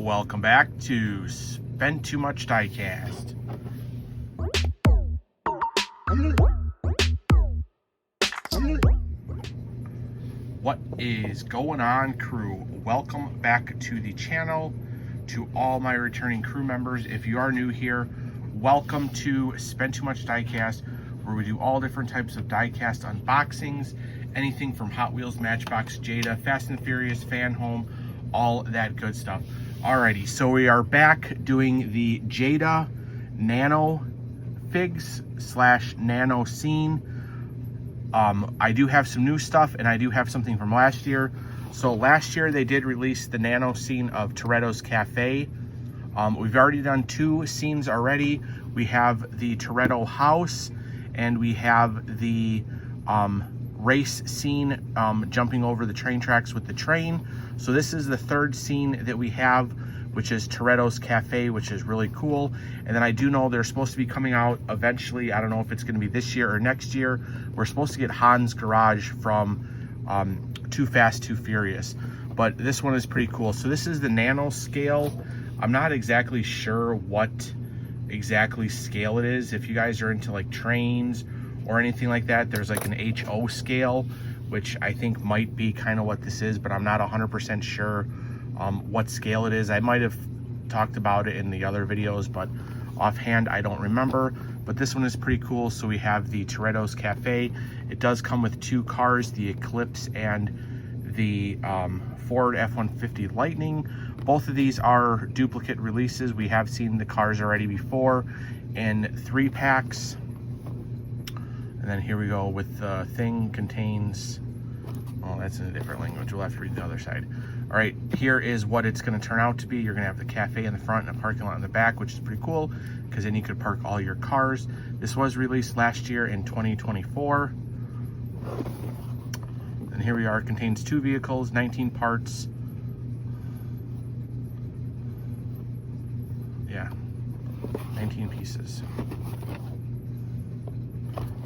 Welcome back to Spend Too Much Diecast. What is going on, crew? Welcome back to the channel. To all my returning crew members, if you are new here, welcome to Spend Too Much Diecast, where we do all different types of diecast unboxings, anything from Hot Wheels, Matchbox, Jada, Fast and Furious, Fan Home, all that good stuff. Alrighty, so we are back doing the Jada Nano figs / Nano scene. I do have some new stuff, and I do have something from last year. So last year they did release the Nano scene of Toretto's Cafe. We've already done 2 scenes already. We have the Toretto house, and we have the race scene, jumping over the train tracks with the train. So this is the 3rd scene that we have, which is Toretto's Cafe, which is really cool. And then I do know they're supposed to be coming out eventually. I don't know if it's gonna be this year or next year. We're supposed to get Han's Garage from Too Fast, Too Furious. But this one is pretty cool. So this is the Nano scale. I'm not exactly sure what exactly scale it is. If you guys are into like trains or anything like that, there's like an HO scale, which I think might be kind of what this is, but I'm not 100% sure what scale it is. I might have talked about it in the other videos, but offhand I don't remember. But this one is pretty cool. So we have the Toretto's Cafe. It does come with 2 cars, the Eclipse and the Ford F-150 Lightning. Both of these are duplicate releases. We have seen the cars already before in 3 packs. And then here we go with the thing contains, oh, that's in a different language. We'll have to read the other side. All right, here is what it's gonna turn out to be. You're gonna have the cafe in the front and a parking lot in the back, which is pretty cool, because then you could park all your cars. This was released last year in 2024. And here we are, it contains 2 vehicles, 19 parts. Yeah, 19 pieces.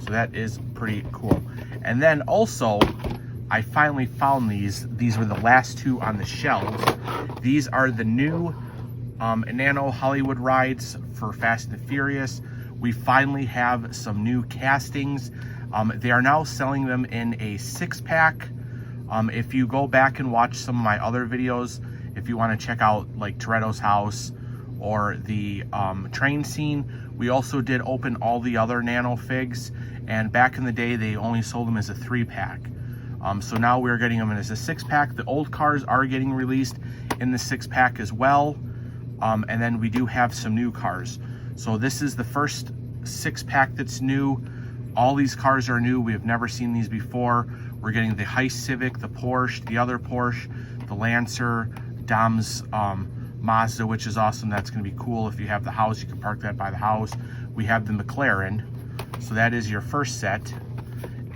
So that is pretty cool. And then also, I finally found these. These were the last 2 on the shelves. These are the new Nano Hollywood rides for Fast and Furious. We finally have some new castings. They are now selling them in a 6-pack. If you go back and watch some of my other videos, if you want to check out like Toretto's house or the train scene, we also did open all the other Nano figs, and back in the day they only sold them as a 3-pack. So now we're getting them as a 6-pack. The old cars are getting released in the 6-pack as well. And then we do have some new cars. So this is the first 6-pack that's new. All these cars are new. We have never seen these before. We're getting the Heist Civic, the Porsche, the other Porsche, the Lancer, Dom's Mazda, which is awesome. That's going to be cool. If you have the house, you can park that by the house. We have the McLaren. So that is your first set.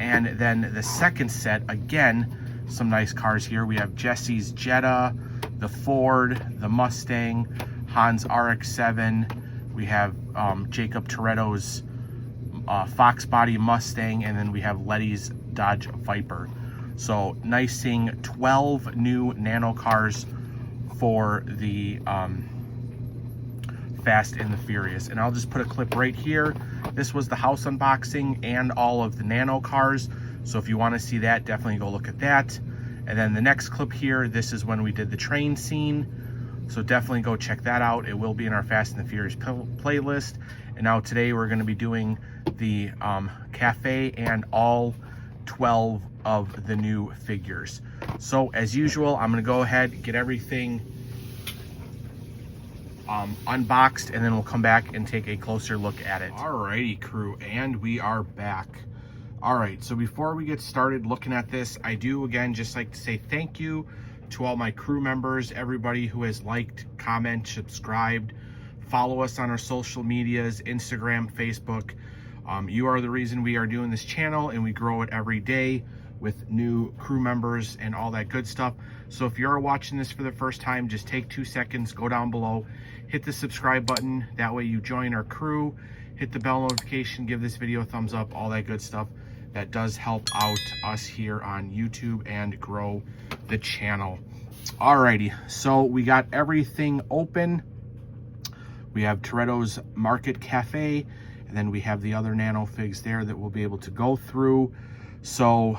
And then the second set, again, some nice cars here. We have Jesse's Jada, the Ford, the Mustang, Han's RX-7. We have Jacob Toretto's Fox Body Mustang, and then we have Letty's Dodge Viper. So nice seeing 12 new Nano cars for the Fast and the Furious. And I'll just put a clip right here. This was the house unboxing and all of the Nano cars. So if you want to see that, definitely go look at that. And then the next clip here, this is when we did the train scene. So definitely go check that out. It will be in our Fast and the Furious playlist. And now today we're going to be doing the cafe and all 12 of the new figures. So as usual, I'm going to go ahead and get everything unboxed, and then we'll come back and take a closer look at it. Alrighty, crew, and we are back. Alright, so before we get started looking at this, I do again just like to say thank you to all my crew members, everybody who has liked, comment, subscribed, follow us on our social medias, Instagram, Facebook. You are the reason we are doing this channel, and we grow it every day with new crew members and all that good stuff. So if you're watching this for the first time, just take 2 seconds, go down below, hit the subscribe button. That way you join our crew, hit the bell notification, give this video a thumbs up, all that good stuff. That does help out us here on YouTube and grow the channel. Alrighty, so we got everything open. We have Toretto's Market Cafe, and then we have the other Nano figs there that we'll be able to go through. So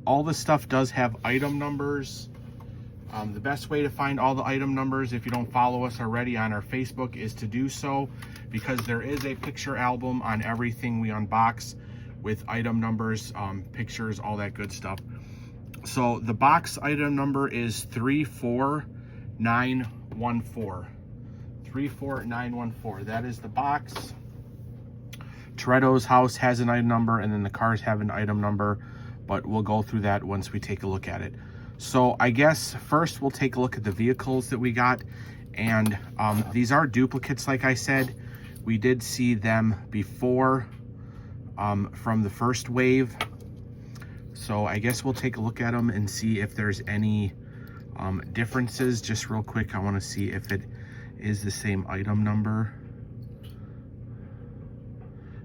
all the stuff does have item numbers. The best way to find all the item numbers, if you don't follow us already on our Facebook, is to do so, because there is a picture album on everything we unbox with item numbers, pictures, all that good stuff. So the box item number is 34914. 34914. That is the box. Toretto's house has an item number, and then the cars have an item number, but we'll go through that once we take a look at it. So I guess first we'll take a look at the vehicles that we got, and these are duplicates. Like I said, we did see them before from the first wave, so I guess we'll take a look at them and see if there's any differences. Just real quick, I want to see if it is the same item number.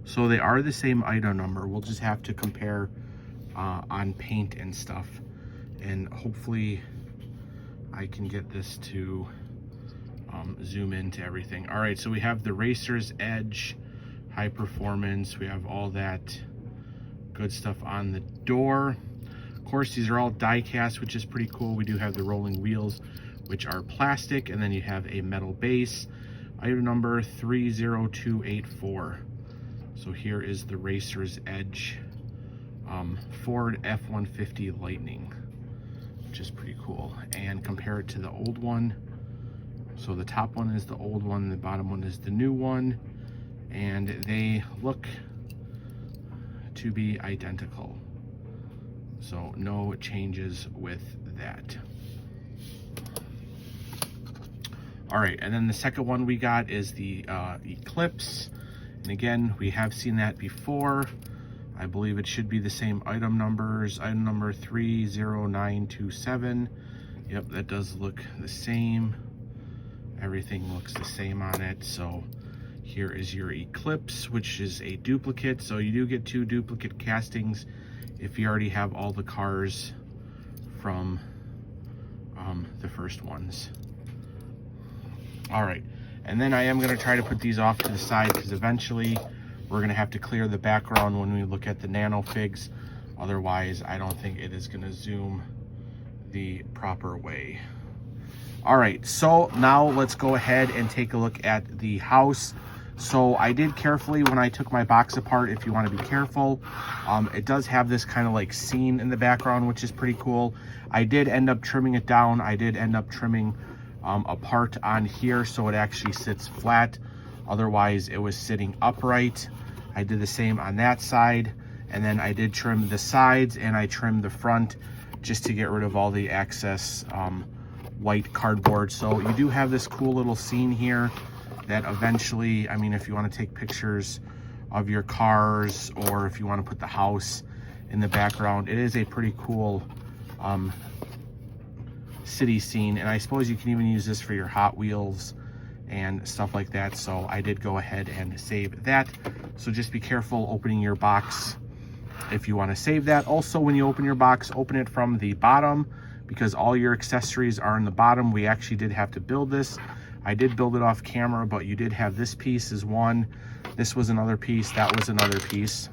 So they are the same item number. We'll just have to compare on paint and stuff, and hopefully I can get this to zoom into everything. All right, so we have the Racer's Edge, high performance. We have all that good stuff on the door. Of course, these are all die-cast, which is pretty cool. We do have the rolling wheels, which are plastic, and then you have a metal base. Item number 30284. So here is the Racer's Edge Ford F-150 Lightning, which is pretty cool. And compare it to the old one. So the top one is the old one, the bottom one is the new one, and they look to be identical. So no changes with that. All right, and then the second one we got is the Eclipse. And again, we have seen that before. I believe it should be the same item numbers. Item number 30927. Yep, that does look the same. Everything looks the same on it. So here is your Eclipse, which is a duplicate. So you do get 2 duplicate castings if you already have all the cars from the first ones. All right, and then I am going to try to put these off to the side, because eventually we're going to have to clear the background when we look at the Nano figs. Otherwise, I don't think it is going to zoom the proper way. All right, so now let's go ahead and take a look at the house. So I did carefully, when I took my box apart, if you want to be careful, it does have this kind of like scene in the background, which is pretty cool. I did end up trimming it down. I did end up trimming a part on here so it actually sits flat. Otherwise, it was sitting upright. I did the same on that side, and then I did trim the sides and I trimmed the front just to get rid of all the excess white cardboard. So you do have this cool little scene here that eventually, I mean, if you want to take pictures of your cars, or if you want to put the house in the background, it is a pretty cool city scene. And I suppose you can even use this for your Hot Wheels and stuff like that. So I did go ahead and save that. So just be careful opening your box if you want to save that. Also, when you open your box, open it from the bottom, because all your accessories are in the bottom. We actually did have to build this. I did build it off camera, but you did have this piece is one, this was another piece, that was another piece.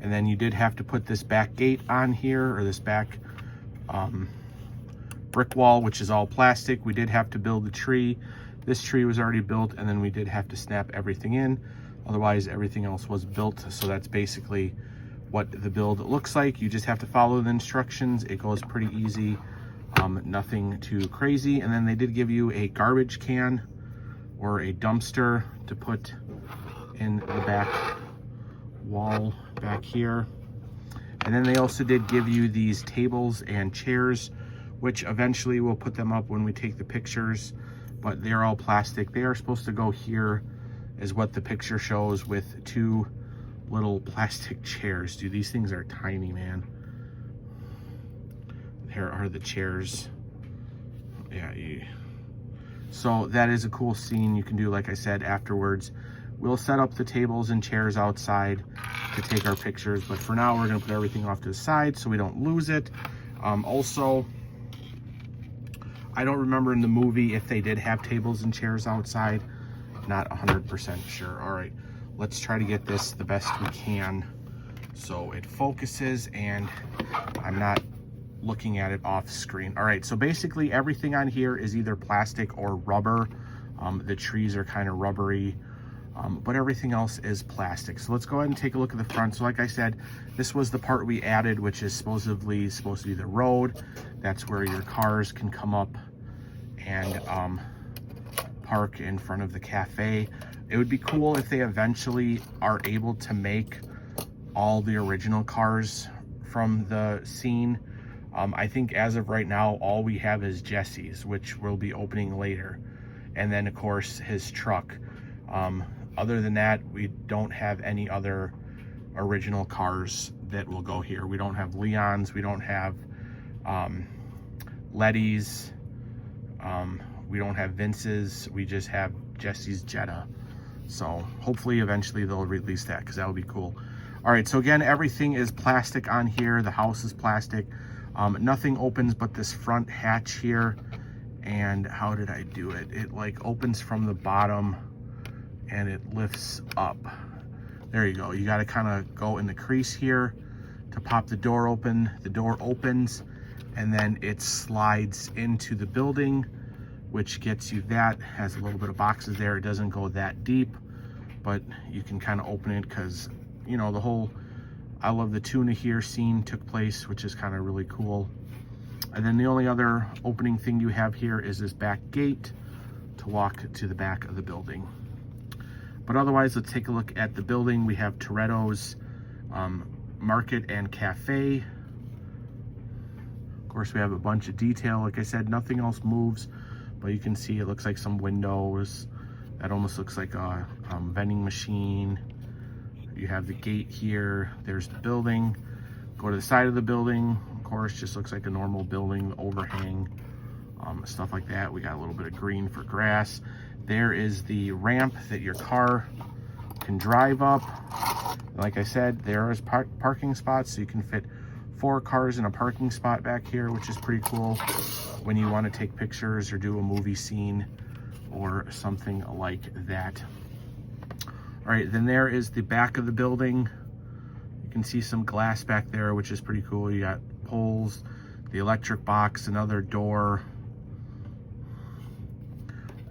And then you did have to put this back gate on here, or this back brick wall, which is all plastic. We did have to build the tree. This tree was already built, and then we did have to snap everything in. Otherwise, everything else was built. So that's basically what the build looks like. You just have to follow the instructions. It goes pretty easy, nothing too crazy. And then they did give you a garbage can or a dumpster to put in the back wall back here. And then they also did give you these tables and chairs, which eventually we'll put them up when we take the pictures, but they're all plastic. They are supposed to go here, is what the picture shows, with 2 little plastic chairs. Dude, these things are tiny, man. Here are the chairs. Yeah, so that is a cool scene you can do, like I said, afterwards. We'll set up the tables and chairs outside to take our pictures, but for now we're gonna put everything off to the side so we don't lose it. Also, I don't remember in the movie if they did have tables and chairs outside. Not 100% sure. All right, let's try to get this the best we can so it focuses and I'm not looking at it off screen. All right, so basically everything on here is either plastic or rubber. The trees are kind of rubbery, but everything else is plastic. So let's go ahead and take a look at the front. So like I said, this was the part we added, which is supposedly supposed to be the road. That's where your cars can come up and park in front of the cafe. It would be cool if they eventually are able to make all the original cars from the scene. I think as of right now, all we have is Jesse's, which will be opening later. And then of course his truck. Other than that, we don't have any other original cars that will go here. We don't have Leon's, we don't have Letty's, we don't have Vince's, we just have Jesse's Jada. So hopefully eventually they'll release that, because that would be cool. All right, so again, everything is plastic on here. The house is plastic. Nothing opens but this front hatch here. And how did I do it? It like opens from the bottom and it lifts up. There you go. You got to kind of go in the crease here to pop the door open. The door opens and then it slides into the building, which gets you that. Has a little bit of boxes there. It doesn't go that deep, but you can kind of open it because, you know, the whole I Love the Tuna Here scene took place, which is kind of really cool. And then the only other opening thing you have here is this back gate to walk to the back of the building. But otherwise, let's take a look at the building. We have Toretto's Market and Cafe. Of course, we have a bunch of detail. Like I said, nothing else moves, but you can see it looks like some windows. That almost looks like a vending machine. You have the gate here. There's the building. Go to the side of the building. Of course, just looks like a normal building, overhang, stuff like that. We got a little bit of green for grass. There is the ramp that your car can drive up. Like I said, there is parking spots, so you can fit 4 cars in a parking spot back here, which is pretty cool when you want to take pictures or do a movie scene or something like that. All right, then there is the back of the building. You can see some glass back there, which is pretty cool. You got poles, the electric box, another door.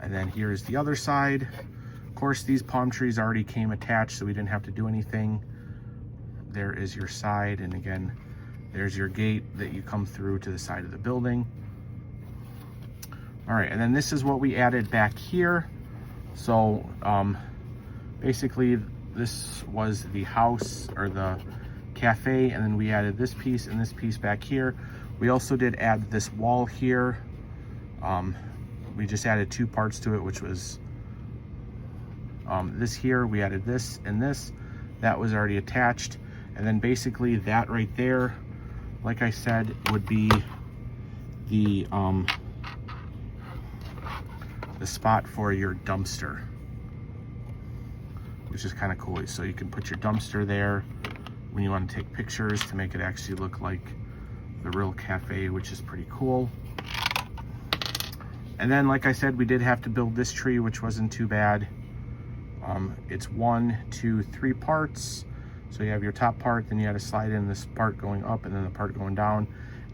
And then here's the other side. Of course, these palm trees already came attached, so we didn't have to do anything. There is your side, and again, there's your gate that you come through to the side of the building. All right, and then this is what we added back here. So basically, this was the house or the cafe, and then we added this piece and this piece back here. We also did add this wall here. We just added 2 parts to it, which was this here. We added this and this. That was already attached. And then basically that right there, like I said, would be the spot for your dumpster, which is kind of cool. So you can put your dumpster there when you want to take pictures to make it actually look like the real cafe, which is pretty cool. And then, like I said, we did have to build this tree, which wasn't too bad. It's 1, 2, 3 parts. So you have your top part, then you had to slide in this part going up and then the part going down.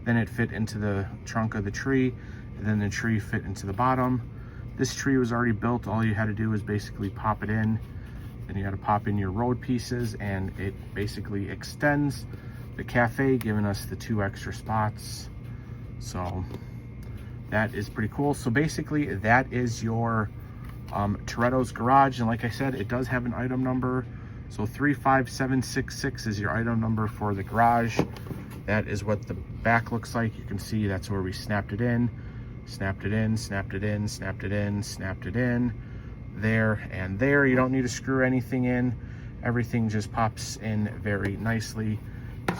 Then it fit into the trunk of the tree, and then the tree fit into the bottom. This tree was already built. All you had to do was basically pop it in. Then you had to pop in your road pieces, and it basically extends the cafe, giving us the 2 extra spots. So that is pretty cool. So basically that is your Toretto's garage. And like I said, it does have an item number. So 35766 is your item number for the garage. That is what the back looks like. You can see that's where we snapped it in, snapped it in, snapped it in, snapped it in, snapped it in, there and there. You don't need to screw anything in. Everything just pops in very nicely,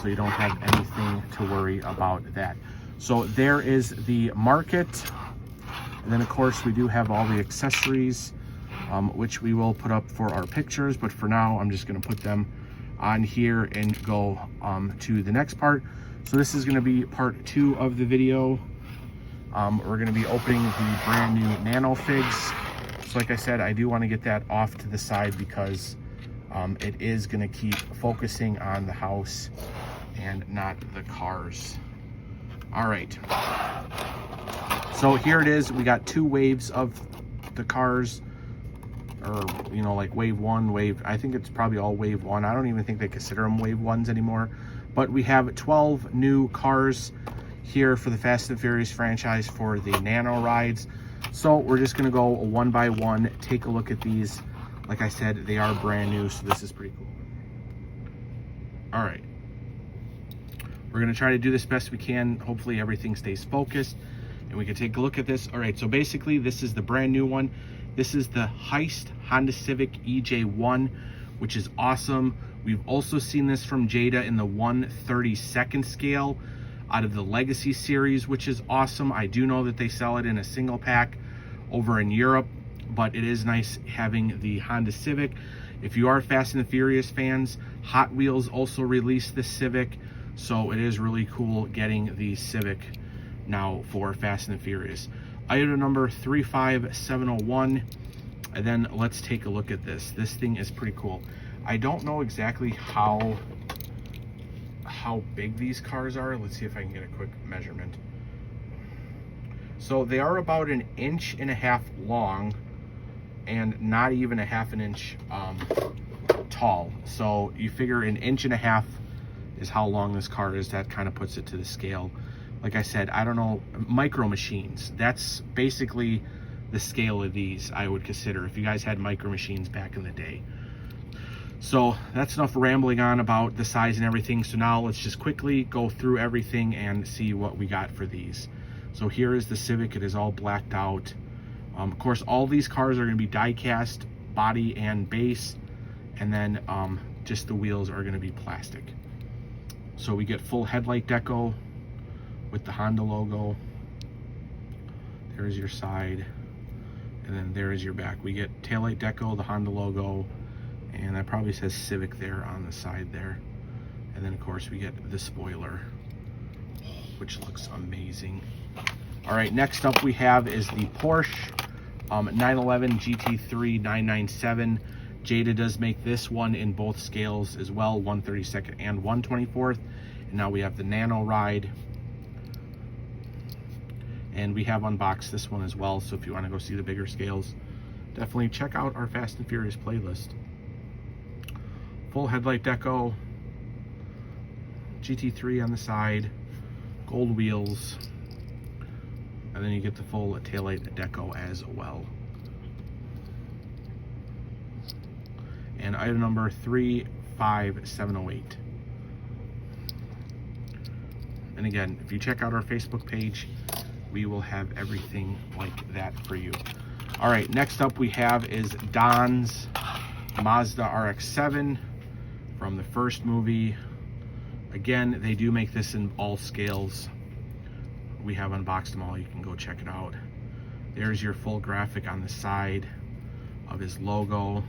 so you don't have anything to worry about that. So there is the market. And then of course we do have all the accessories, which we will put up for our pictures, but for now I'm just going to put them on here and go to the next part. So this is going to be part 2 of the video. We're going to be opening the brand new Nano figs. So like I said, I do want to get that off to the side because it is going to keep focusing on the house and not the cars. All right. So here it is. We got 2 waves of the cars, or, you know, like wave 1, I think it's probably all wave 1. I don't even think they consider them wave 1s anymore. But we have 12 new cars here for the Fast and Furious franchise for the Nano rides. So we're just gonna go one by one, take a look at these. Like I said, they are brand new, so this is pretty cool. All right. We're gonna try to do this best we can. Hopefully everything stays focused and we can take a look at this. All right, so basically this is the brand new one. This is the Heist Honda Civic EJ1, which is awesome. We've also seen this from Jada in the 1/32nd scale out of the Legacy series, which is awesome. I do know that they sell it in a single pack over in Europe, but it is nice having the Honda Civic. If you are Fast and the Furious fans, Hot Wheels also released the Civic, so it is really cool getting the Civic now for Fast and the Furious. Item number 35701, and then let's take a look at this. This thing is pretty cool. I don't know exactly how big these cars are. Let's see if I can get a quick measurement. So they are about 1.5 inches long and not even 1/2 inch tall. So you figure 1.5 inches is how long this car is. That kind of puts it to the scale. Like I said, I don't know, Micro Machines, that's basically the scale of these, I would consider, if you guys had Micro Machines back in the day. So that's enough rambling on about the size and everything. So now let's just quickly go through everything and see what we got for these. So here is the Civic. It is all blacked out. Of course, all these cars are going to be die-cast, body and base, and then just the wheels are going to be plastic. So we get full headlight deco with the Honda logo. There's your side, and then there is your back. We get taillight deco, the Honda logo, and that probably says Civic there on the side there. And then of course we get the spoiler, which looks amazing. All right, next up we have is the Porsche 911 GT3 997. Jada does make this one in both scales as well, 1/32nd and 1/24th. And now we have the Nano ride. And we have unboxed this one as well, so if you want to go see the bigger scales, definitely check out our Fast and Furious playlist. Full headlight deco, GT3 on the side, gold wheels, and then you get the full taillight deco as well. And item number 35708. And again, if you check out our Facebook page, we will have everything like that for you. All right, next up we have is Don's Mazda RX-7 from the first movie. Again, they do make this in all scales. We have unboxed them all. You can go check it out. There's your full graphic on the side of his logo.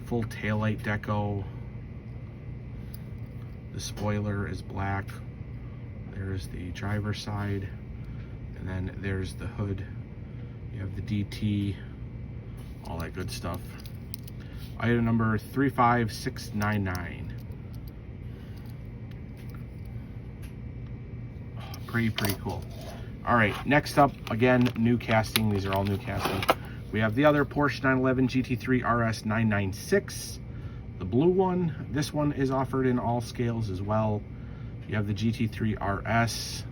Full taillight deco. The spoiler is black. There's the driver's side. And then there's the hood. You have the DT, all that good stuff. Item number 35699. Oh, pretty cool. All right, next up, again, new casting. These are all new casting. We have the other Porsche 911 GT3 RS 996, the blue one. This one is offered in all scales as well. You have the GT3 RS.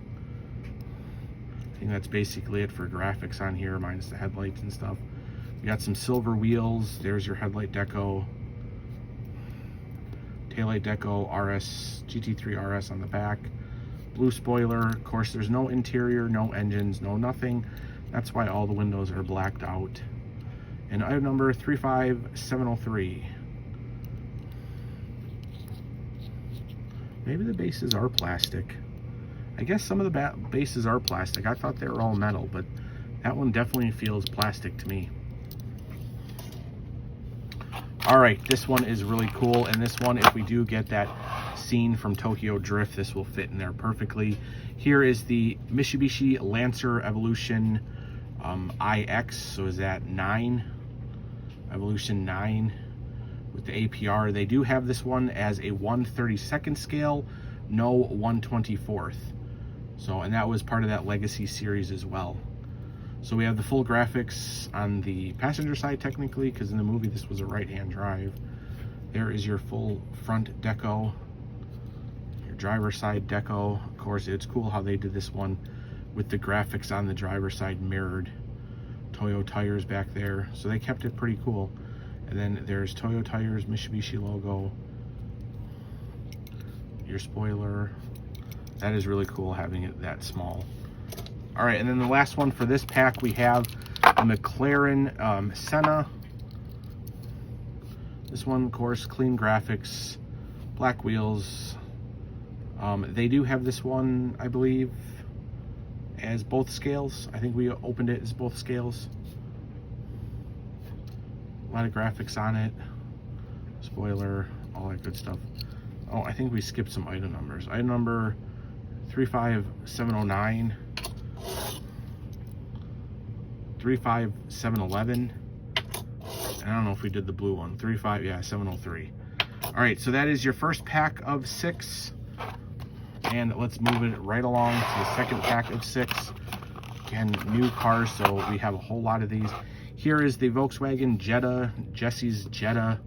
I think that's basically it for graphics on here, minus the headlights and stuff. We got some silver wheels. There's your headlight deco. Taillight deco, RS, GT3 RS on the back. Blue spoiler. Of course, there's no interior, no engines, no nothing. That's why all the windows are blacked out. And item number 35703. Maybe the bases are plastic. I guess some of the bases are plastic. I thought they were all metal, but that one definitely feels plastic to me. All right, this one is really cool. And this one, if we do get that scene from Tokyo Drift, this will fit in there perfectly. Here is the Mitsubishi Lancer Evolution IX, so is that 9? Evolution 9 with the APR. They do have this one as a 1/32nd scale, no 1/24th. So, and that was part of that Legacy series as well. So we have the full graphics on the passenger side technically, because in the movie this was a right-hand drive. There is your full front deco, your driver's side deco. Of course, it's cool how they did this one with the graphics on the driver's side mirrored. Toyo tires back there, so they kept it pretty cool. And then there's Toyo tires, Mitsubishi logo, your spoiler. That is really cool having it that small. All right, and then the last one for this pack, we have the McLaren Senna. This one, of course, clean graphics, black wheels. They do have this one, I believe, as both scales. I think we opened it as both scales. A lot of graphics on it. Spoiler, all that good stuff. Oh, I think we skipped some item numbers. Item number 35709. 35711. I don't know if we did the blue one. 703. All right, so that is your first pack of 6. And let's move it right along to the second pack of 6. Again, new cars, so we have a whole lot of these. Here is the Volkswagen Jetta, Jesse's Jetta.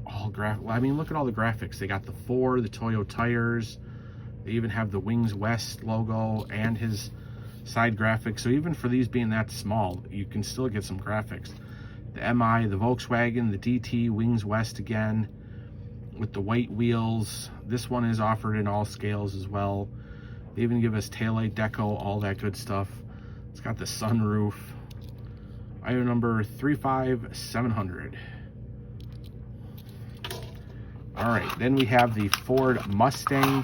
I mean, look at all the graphics. They got the 4, the Toyo tires. They even have the Wings West logo and his side graphics. So even for these being that small, you can still get some graphics. The MI, the Volkswagen, the DT, Wings West again, with the white wheels. This one is offered in all scales as well. They even give us taillight deco, all that good stuff. It's got the sunroof. Item number 35700. All right, then we have the Ford Mustang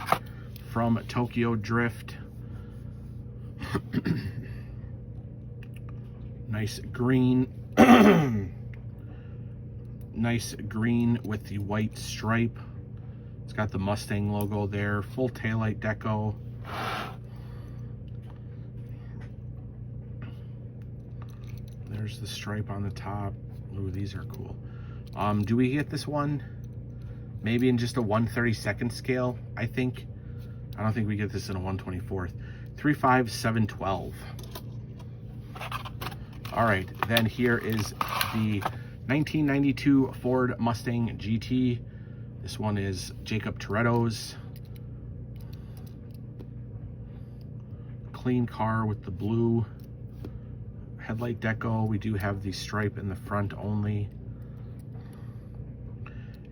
from Tokyo Drift. Nice green. Nice green with the white stripe. It's got the Mustang logo there. Full taillight deco. There's the stripe on the top. Ooh, these are cool. Do we get this one? Maybe in just a 1/32nd scale, I think. I don't think we get this in a 1/24th. 35712. All right, then here is the 1992 Ford Mustang GT. This one is Jacob Toretto's. Clean car with the blue headlight deco. We do have the stripe in the front only.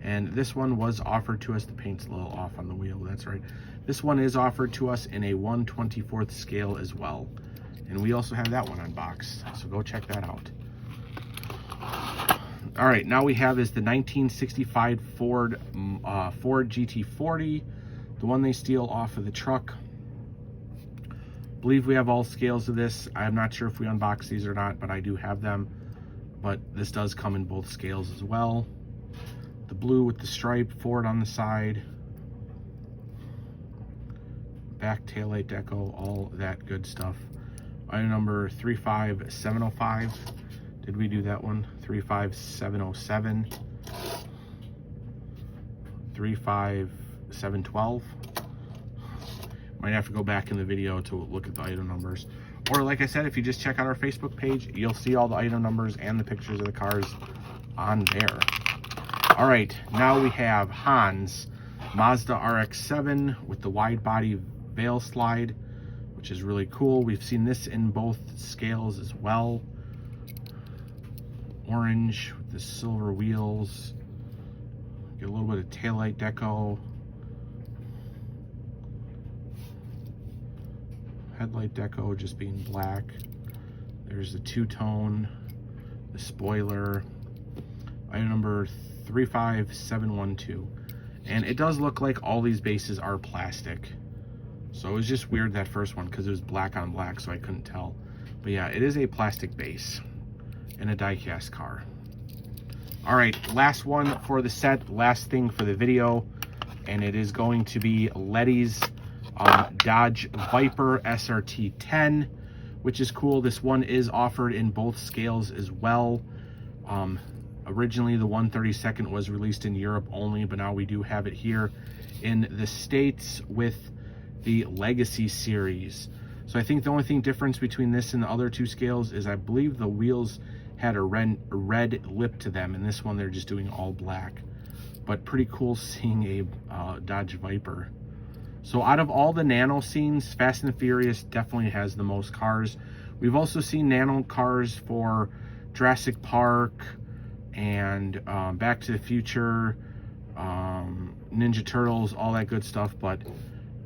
And this one was offered to us. The paint's a little off on the wheel, that's right. This one is offered to us in a 1/24th scale as well. And we also have that one unboxed, so go check that out. All right, now we have is the 1965 Ford GT40, the one they steal off of the truck. Believe we have all scales of this. I'm not sure if we unbox these or not, but I do have them. But this does come in both scales as well. The blue with the stripe, Ford on the side. Back taillight deco, all that good stuff. Item number 35705. Did we do that one? 35707. 35712. Might have to go back in the video to look at the item numbers. Or like I said, if you just check out our Facebook page, you'll see all the item numbers and the pictures of the cars on there. All right, now we have Hans Mazda RX-7 with the wide body veil slide, which is really cool. We've seen this in both scales as well. Orange with the silver wheels. Get a little bit of taillight deco. Headlight deco just being black. There's the two-tone, the spoiler. Item number 35712. And it does look like all these bases are plastic. So it was just weird that first one because it was black on black, so I couldn't tell. But yeah, it is a plastic base in a die-cast car. All right, last one for the set, last thing for the video. and it is going to be Letty's Dodge Viper SRT 10, which is cool. This one is offered in both scales as well. Originally the 132nd was released in Europe only, but now we do have it here in the States with the Legacy series. So I think the only thing difference between this and the other two scales is I believe the wheels had a red lip to them, and this one they're just doing all black. But pretty cool seeing a Dodge Viper. So out of all the Nano scenes, Fast and the Furious definitely has the most cars. We've also seen Nano cars for Jurassic Park and Back to the Future, Ninja Turtles, all that good stuff, but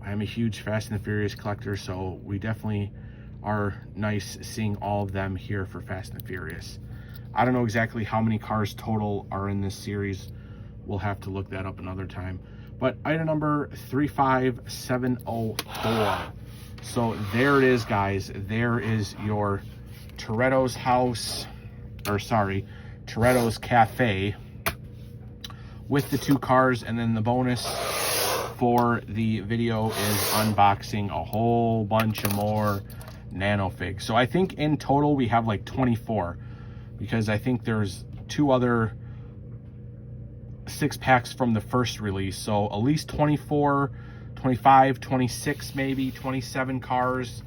I'm a huge Fast and the Furious collector, so we definitely are nice seeing all of them here for Fast and the Furious. I don't know exactly how many cars total are in this series. We'll have to look that up another time. But item number 35704. So there it is, guys. There is your Toretto's house, or sorry, Toretto's Cafe with the two cars, and then the bonus for the video is unboxing a whole bunch of more Nano figs. So I think in total we have like 24, because I think there's two other 6-packs from the first release. So at least 24, 25, 26, maybe 27 cars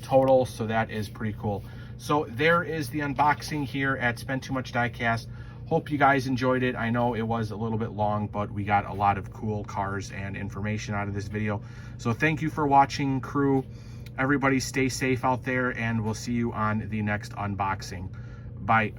total. So that is pretty cool. So there is the unboxing here at Spend Too Much Diecast. Hope you guys enjoyed it. I know it was a little bit long, but we got a lot of cool cars and information out of this video. So thank you for watching, crew. Everybody stay safe out there, and we'll see you on the next unboxing. Bye.